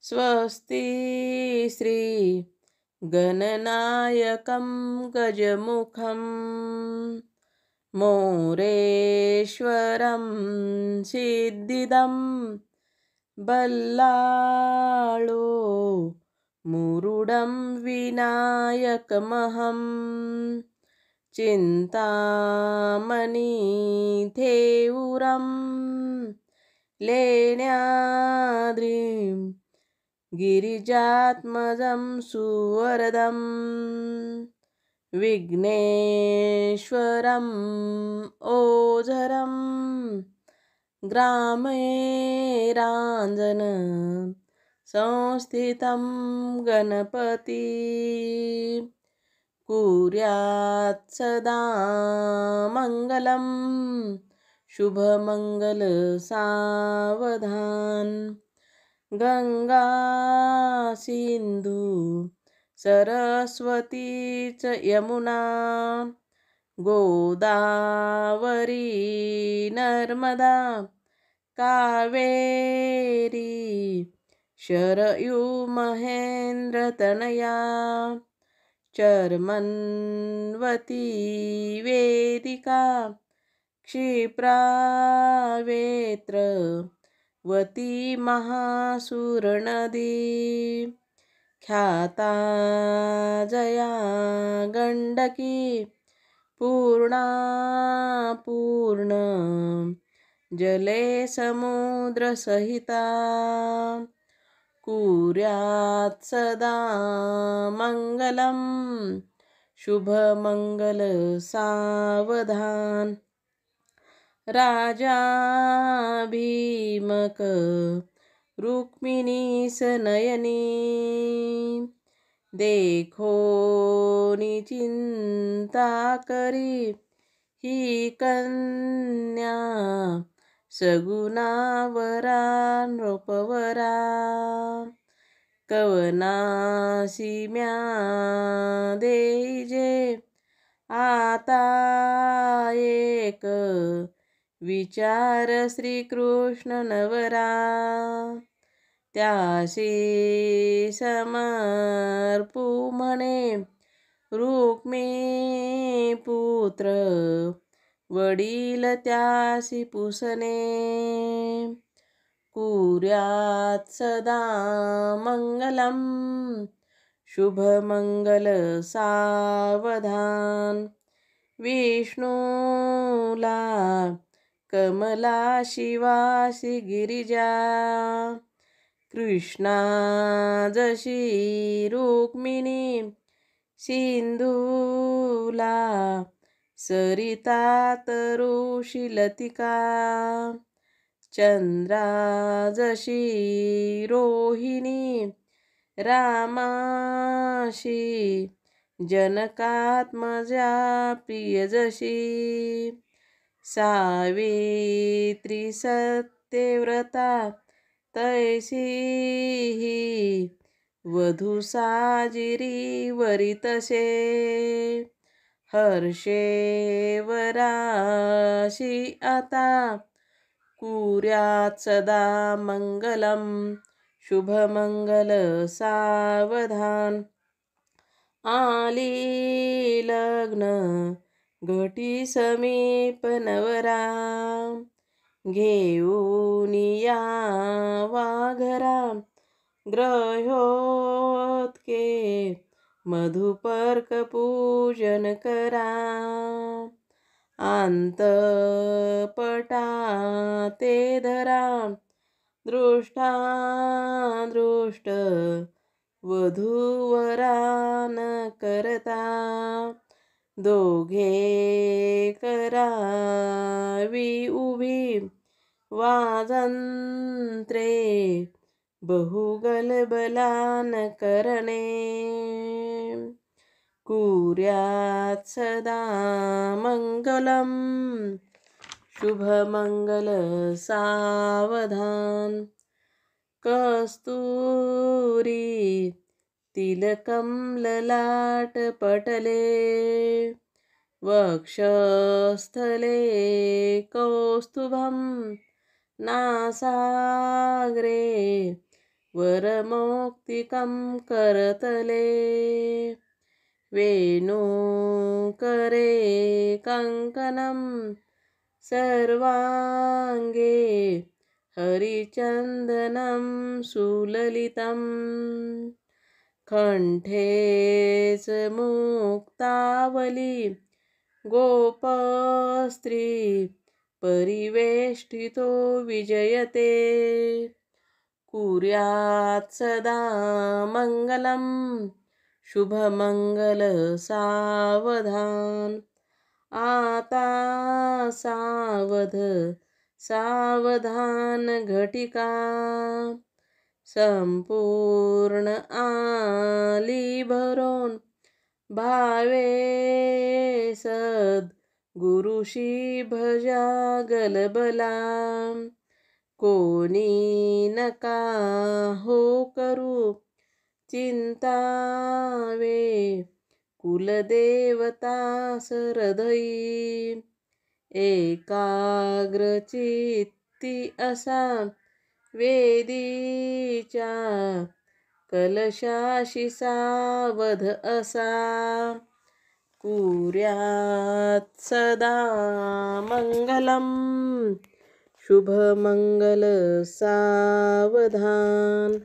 स्वस्ति श्री गणनायकं गजमुखं मोरेश्वरं सिद्धिदं बल्लाळो मुरुडं विनायकमहं चिन्तामणिथेऊरं लेण्याद्रिं गिरिजात्मजं सुवरदं विघ्नेश्वरं ओझरं ग्रामेराञ्जन संस्थितं गणपति कुर्यात् सदा मङ्गलं शुभमङ्गल सावधान गंगा सिंधू सरस्वती च यमुना गोदावरी नर्मदा कावेरी शरयू महेंद्रतनया चर्मन्वती वेदिका क्षिप्रावेत्रवती महासुरनदी ख्याता जया गंडकी पूर्णा पूर्ण जले समुद्रसहिता कुर्यात् सदा मङ्गलं शुभमङ्गल सावधान राजा भीमक रुक्मिणी सनयनी देखो चिंता करी ही कन्या सगुणावरा नृपवरा कवनासी म्या देजे आता एक विचार श्रीकृष्ण नवरा त्यासी समर्पू म्हणे रुक्मी पुत्र वडील त्यासी पुसणे कुर्यात् सदा मङ्गलं शुभमङ्गल सावधान विष्णूला कमला शिवासी गिरिजा कृष्णा जशी रुक्मिणी सिंधूला सरिता तरुषी लतिका चंद्रा जशी रोहिणी रामाशी जनकात्मजा प्रिय जशी सावित्री सत्यव्रता तैसी ही वधू साजिरी वरितसे हर्षे वराशी आता कुर्यात् सदा मङ्गलं शुभमङ्गल सावधान आली लग्न घटी समीप नवरा घेऊन या वाघरा ग्रहोत्के मधुपर्क पूजन करा अंतपटा ते धरा दृष्टादृष्ट वधूवरान करता दोघे करावी उभी वाजंत्रे बहुगलबलान करणे कुर्यात् सदा मङ्गलं शुभमङ्गल सावधान कस्तूरी तिलकं ललाटपटले वक्षस्थले कौस्तुभं नासाग्रे वरमौक्तिकं करतले वेणुकरे कङ्कणं सर्वाङ्गे हरिचन्दनं सुललितं कण्ठे च मुक्तावली गोपस्त्री परिवेष्टितो विजयते कुर्यात् सदा मङ्गलं शुभमङ्गल सावधान आता सावधान घटिका संपूर्ण आली भरून भावे गुरुशी भजा गलबला कोणी नका हो करू चिंतावे कुलदेवता हृदयी एकाग्रचित्ती असा वेदीच्या कलशाशी सावध असा कुर्यात् सदा मंगलम शुभमंगल सावधान।